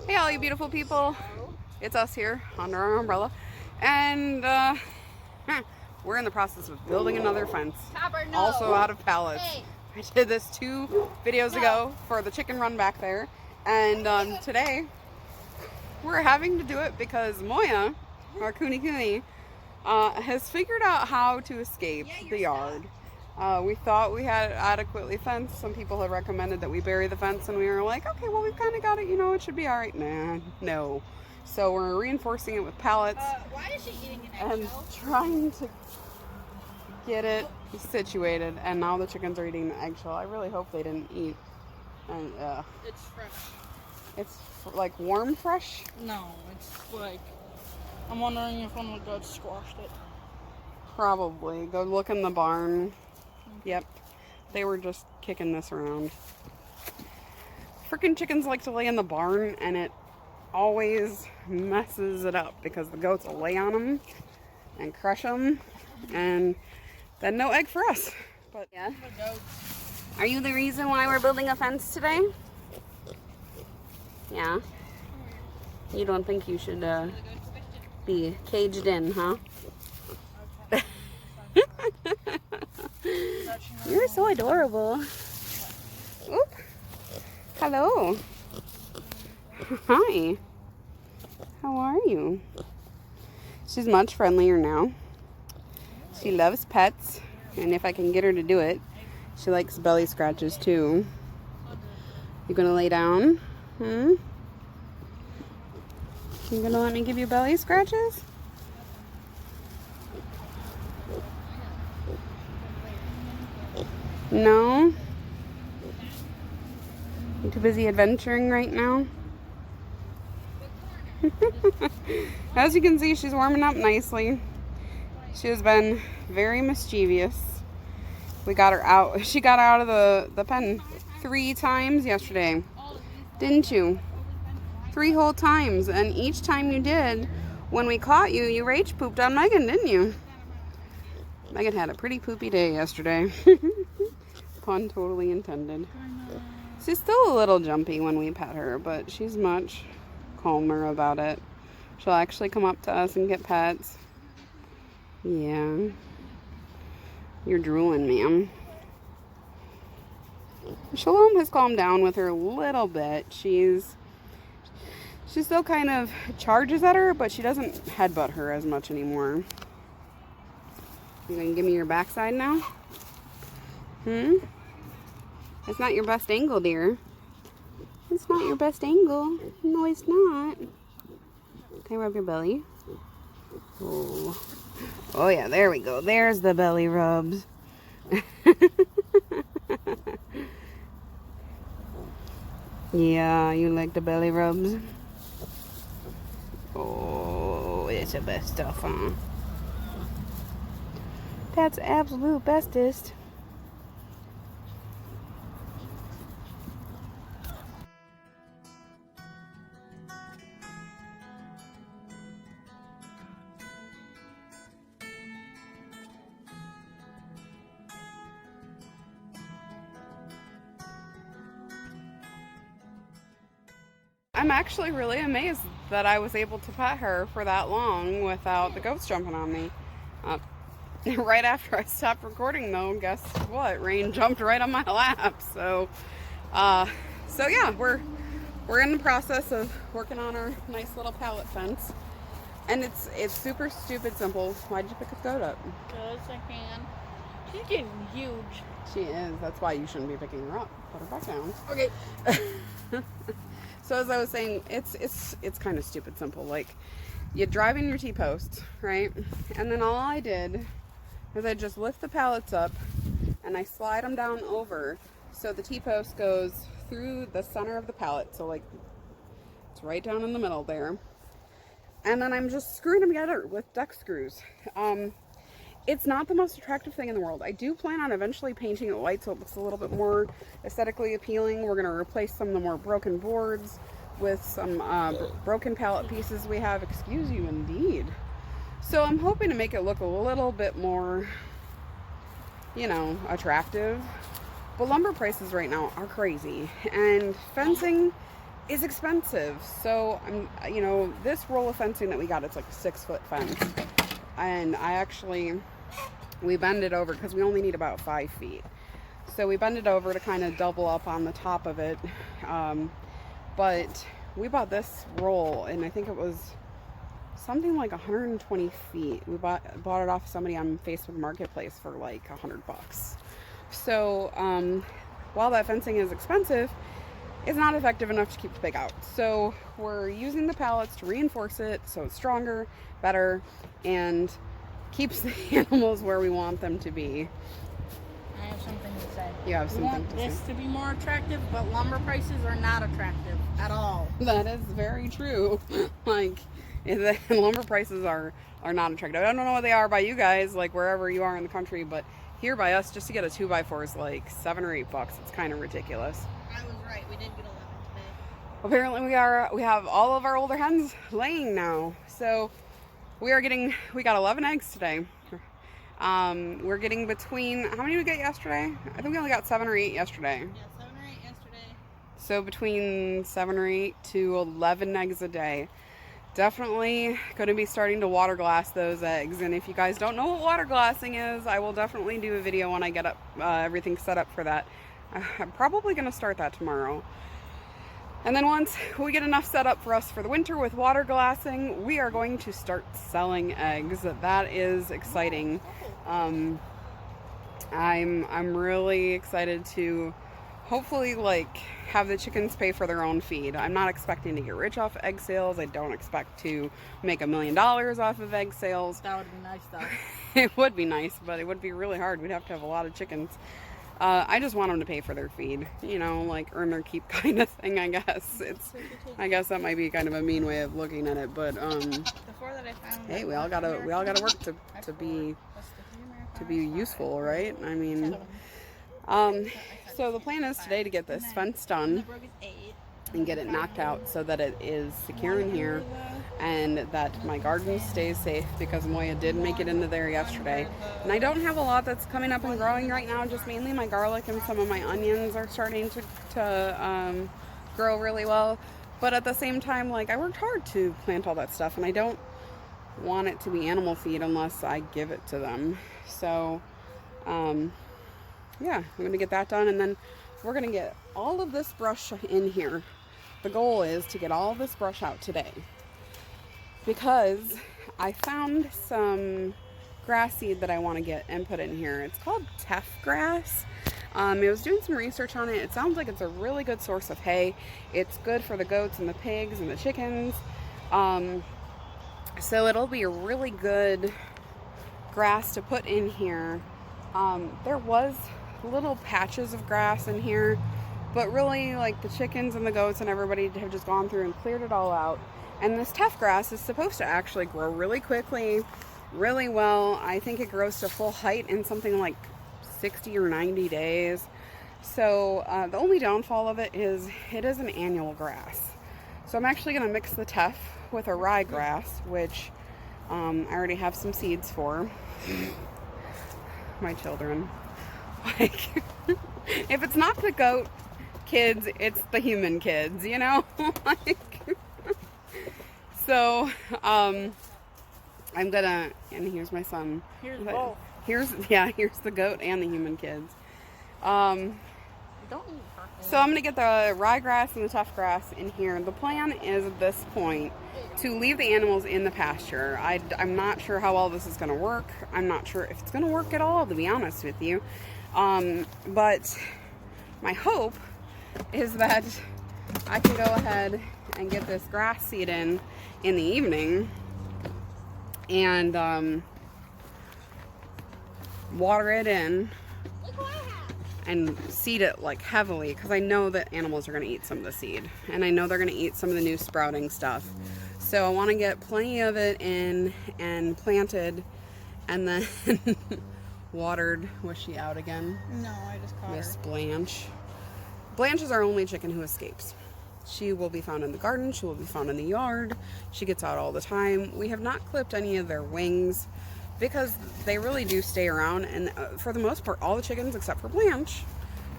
Hey all you beautiful people, it's us here under our umbrella, and we're in the process of building another fence, also out of pallets. I did this 2 videos ago for the chicken run back there, and today we're having to do it because Moya, our Kune, has figured out how to escape the yard. We thought we had adequately fenced. Some people have recommended that we bury the fence, and we were like, okay, well, we've kind of got it, it should be all right. Nah, no. So we're reinforcing it with pallets why is she eating an eggshell? and trying to get it situated. And now the chickens are eating the eggshell. I really hope they didn't eat. And It's fresh. it's like warm fresh. No, it's like, I'm wondering if one of the goats squashed it. Probably. Go look in the barn. Yep, they were just kicking this around. Freaking chickens like to lay in the barn, and it always messes it up because the goats will lay on them and crush them, and then no egg for us. But yeah, are you the reason why we're building a fence today? Yeah. You don't think you should be caged in, huh? You're so adorable. Oop. Hello. Hi. How are you? She's much friendlier now. She loves pets, and if I can get her to do it, she likes belly scratches too. You gonna lay down? You gonna let me give you belly scratches? No? I'm too busy adventuring right now. As you can see, she's warming up nicely. She has been very mischievous. We got her out. She got out of the pen 3 times yesterday. Didn't you? 3 whole times. And each time you did, when we caught you, you rage pooped on Megan, didn't you? Megan had a pretty poopy day yesterday. Pun totally intended. She's still a little jumpy when we pet her, but she's much calmer about it. She'll actually come up to us and get pets. Yeah. You're drooling, ma'am. Shalom has calmed down with her a little bit. She still kind of charges at her, but she doesn't headbutt her as much anymore. You gonna give me your backside now? It's not your best angle, dear. It's not your best angle. No, it's not. Can I rub your belly? Oh. Oh yeah, there we go. There's the belly rubs. Yeah, you like the belly rubs? Oh, it's the best stuff, huh? That's absolute bestest. I'm actually really amazed that I was able to pet her for that long without the goats jumping on me. Right after I stopped recording though, guess what? Rain jumped right on my lap. So yeah, we're in the process of working on our nice little pallet fence. And it's super stupid simple. Why did you pick a goat up? Because I can. She's getting huge. She is. That's why you shouldn't be picking her up. Put her back down. Okay. So as I was saying, it's kind of stupid simple. Like, you drive in your T-post, right? And then all I did is I just lift the pallets up and I slide them down over so the T-post goes through the center of the pallet. So like, it's right down in the middle there. And then I'm just screwing them together with duck screws. It's not the most attractive thing in the world. I do plan on eventually painting it white so it looks a little bit more aesthetically appealing. We're going to replace some of the more broken boards with some broken pallet pieces we have. Excuse you, indeed. So I'm hoping to make it look a little bit more, attractive. But lumber prices right now are crazy. And fencing is expensive. So you know, this roll of fencing that we got, it's like a 6-foot fence, and we bend it over because we only need about 5 feet. So we bend it over to kind of double up on the top of it. But we bought this roll, and I think it was something like 120 feet. We bought it off somebody on Facebook Marketplace for like $100. So while that fencing is expensive, it's not effective enough to keep the pig out. So we're using the pallets to reinforce it so it's stronger, better, and keeps the animals where we want them to be. I have something to say. You have something to say. We want this to be more attractive, but lumber prices are not attractive at all. That is very true. Like, the lumber prices are not attractive. I don't know what they are by you guys, like wherever you are in the country, but here by us, just to get a 2x4 is like $7 or $8. It's kind of ridiculous. I was right. We did get 11 today. Apparently we have all of our older hens laying now. So we got 11 eggs today. We're getting between, how many did we get yesterday? I think we only got 7 or 8 yesterday. Yeah, 7 or 8 yesterday. So between 7 or 8 to 11 eggs a day. Definitely going to be starting to water glass those eggs. And if you guys don't know what water glassing is, I will definitely do a video when I get up everything set up for that. I'm probably going to start that tomorrow. And then once we get enough set up for us for the winter with water glassing, we are going to start selling eggs. That is exciting. I'm really excited to hopefully like have the chickens pay for their own feed. I'm not expecting to get rich off egg sales. I don't expect to make $1 million off of egg sales. That would be nice though. It would be nice, but it would be really hard. We'd have to have a lot of chickens. I just want them to pay for their feed, you know, like earn their keep kind of thing, I guess. I guess that might be kind of a mean way of looking at it, but hey, we all gotta work to be useful, right? I mean, so the plan is today to get this fence done and get it knocked out so that it is secure in here and that my garden stays safe, because Moya did make it into there yesterday. And I don't have a lot that's coming up and growing right now, just mainly my garlic and some of my onions are starting to grow really well. But at the same time, like, I worked hard to plant all that stuff, and I don't want it to be animal feed unless I give it to them. So yeah, I'm going to get that done, and then we're going to get all of this brush in here. The goal is to get all this brush out today, because I found some grass seed that I want to get and put in here. It's called teff grass. I was doing some research on it. It sounds like it's a really good source of hay. It's good for the goats and the pigs and the chickens. So it'll be a really good grass to put in here. There was little patches of grass in here, but really, like, the chickens and the goats and everybody have just gone through and cleared it all out. And this teff grass is supposed to actually grow really quickly, really well. I think it grows to full height in something like 60 or 90 days. So the only downfall of it is it is an annual grass. So I'm actually going to mix the teff with a ryegrass, which I already have some seeds for. My children. Like, if it's not the goat kids, it's the human kids, you know? Like, so, I'm gonna, and here's my son. Here's both. Here's the goat and the human kids. Don't eat So I'm gonna get the ryegrass and the tough grass in here. The plan is at this point to leave the animals in the pasture. I'm not sure how well this is gonna work. I'm not sure if it's gonna work at all, to be honest with you. But my hope is that I can go ahead and get this grass seed in the evening and water it in and seed it like heavily, because I know that animals are going to eat some of the seed, and I know they're going to eat some of the new sprouting stuff. So I want to get plenty of it in and planted and then watered. Was she out again? No, I just caught Miss her. Blanche. Blanche is our only chicken who escapes. She will be found in the garden. She will be found in the yard. She gets out all the time. We have not clipped any of their wings because they really do stay around. And for the most part, all the chickens except for Blanche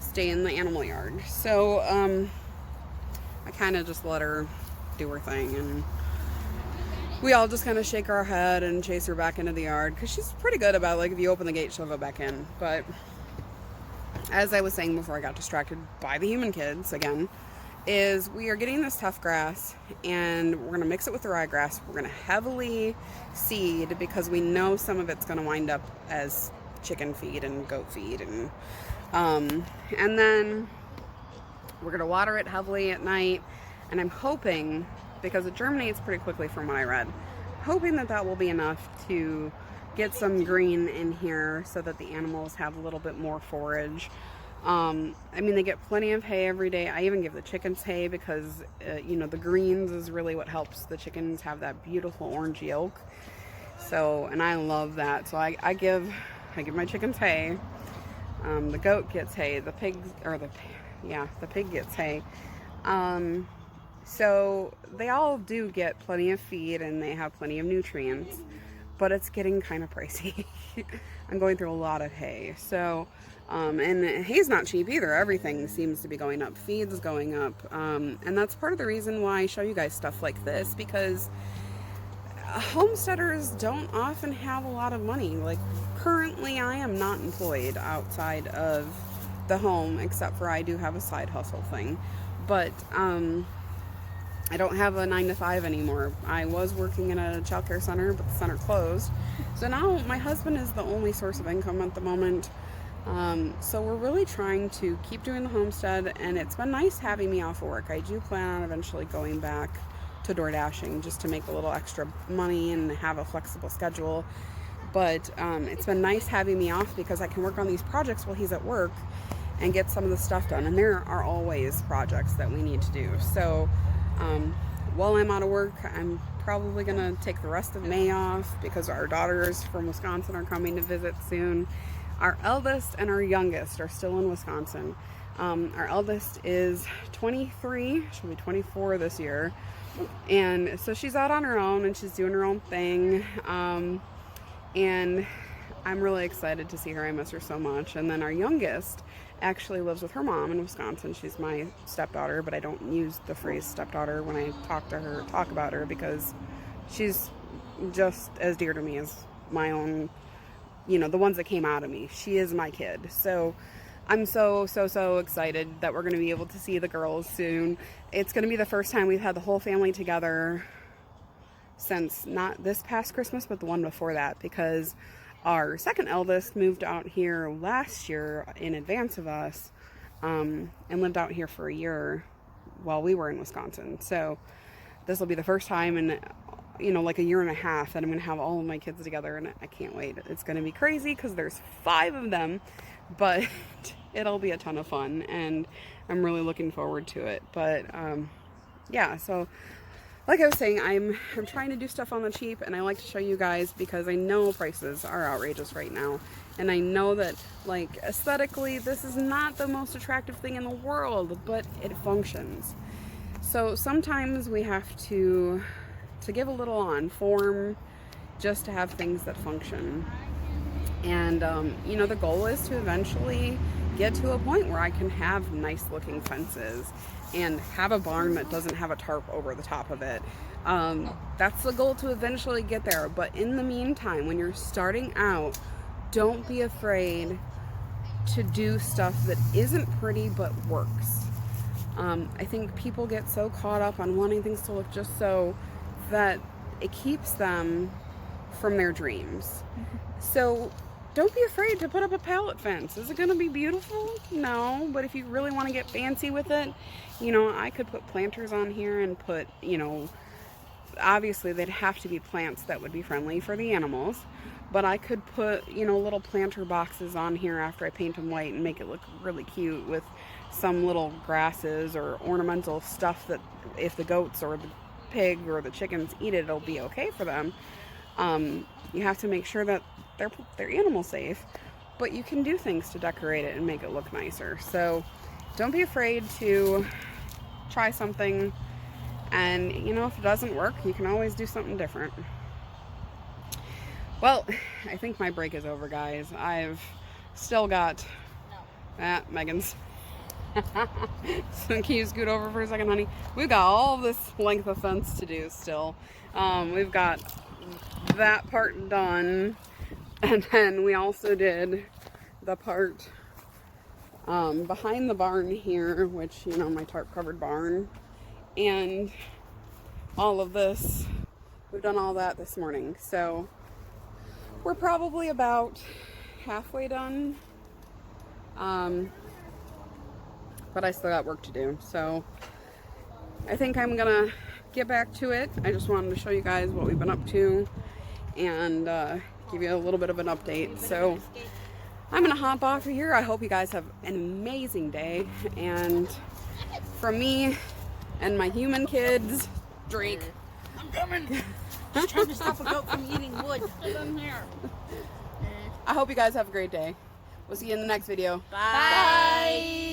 stay in the animal yard. So I I kind of just let her do her thing, and we all just kind of shake our head and chase her back into the yard, because she's pretty good about, like, if you open the gate, she'll go back in. But as I was saying before I got distracted by the human kids again, is we are getting this tough grass, and we're going to mix it with the ryegrass. We're going to heavily seed, because we know some of it's going to wind up as chicken feed and goat feed, and then we're going to water it heavily at night. And I'm hoping, because it germinates pretty quickly from what I read, hoping that that will be enough to get some green in here so that the animals have a little bit more forage. I mean, they get plenty of hay every day. I even give the chickens hay, because you know, the greens is really what helps the chickens have that beautiful orange yolk. So, and I love that. So I give my chickens hay. The goat gets hay. The pig gets hay. So they all do get plenty of feed, and they have plenty of nutrients, but it's getting kind of pricey. I'm going through a lot of hay. So, and hay's not cheap either. Everything seems to be going up. Feed's going up. And that's part of the reason why I show you guys stuff like this, because homesteaders don't often have a lot of money. Like, currently I am not employed outside of the home, except for I do have a side hustle thing. But, I don't have a 9-to-5 anymore. I was working in a childcare center, but the center closed. So now my husband is the only source of income at the moment. So we're really trying to keep doing the homestead, and it's been nice having me off work. I do plan on eventually going back to door dashing, just to make a little extra money and have a flexible schedule. But it's been nice having me off, because I can work on these projects while he's at work and get some of the stuff done. And there are always projects that we need to do. So while I'm out of work, I'm probably going to take the rest of May off, because our daughters from Wisconsin are coming to visit soon. Our eldest and our youngest are still in Wisconsin. Our eldest is 23. She'll be 24 this year. And so she's out on her own, and she's doing her own thing. And I'm really excited to see her. I miss her so much. And then our youngest actually lives with her mom in Wisconsin. She's my stepdaughter, but I don't use the phrase stepdaughter when I talk about her, because she's just as dear to me as my own, you know, the ones that came out of me. She is my kid. So I'm so excited that we're going to be able to see the girls soon. It's going to be the first time we've had the whole family together since not this past Christmas, but the one before that, because our second eldest moved out here last year in advance of us, and lived out here for a year while we were in Wisconsin. So this will be the first time in, you know, like a year and a half that I'm going to have all of my kids together, and I can't wait. It's going to be crazy, because there's 5 of them, but it'll be a ton of fun, and I'm really looking forward to it. But yeah, so like I was saying, I'm trying to do stuff on the cheap, and I like to show you guys, because I know prices are outrageous right now, and I know that, like, aesthetically this is not the most attractive thing in the world, but it functions. So sometimes we have to give a little on form just to have things that function. And you know, the goal is to eventually get to a point where I can have nice looking fences and have a barn that doesn't have a tarp over the top of it. That's the goal, to eventually get there. But in the meantime, when you're starting out, don't be afraid to do stuff that isn't pretty but works. I think people get so caught up on wanting things to look just so that it keeps them from their dreams. So don't be afraid to put up a pallet fence. Is it going to be beautiful? No, but if you really want to get fancy with it, you know, I could put planters on here and put, you know, obviously they'd have to be plants that would be friendly for the animals, but I could put, you know, little planter boxes on here after I paint them white and make it look really cute with some little grasses or ornamental stuff that if the goats or the pig or the chickens eat it, it'll be okay for them. You have to make sure that they're animal safe, but you can do things to decorate it and make it look nicer. So don't be afraid to try something, and you know, if it doesn't work, you can always do something different. Well, I think my break is over, guys. I've still got Megan's Can you scoot over for a second, honey? We've got all this length of fence to do still. We've got that part done. And then we also did the part behind the barn here, which, you know, my tarp covered barn. And all of this, we've done all that this morning. So we're probably about halfway done. But I still got work to do. So I think I'm gonna get back to it. I just wanted to show you guys what we've been up to and give you a little bit of an update. So I'm gonna hop off of here. I hope you guys have an amazing day. And from me and my human kids, Drake. I'm coming. Just trying to stop a goat from eating wood. I'm here. I hope you guys have a great day. We'll see you in the next video. Bye.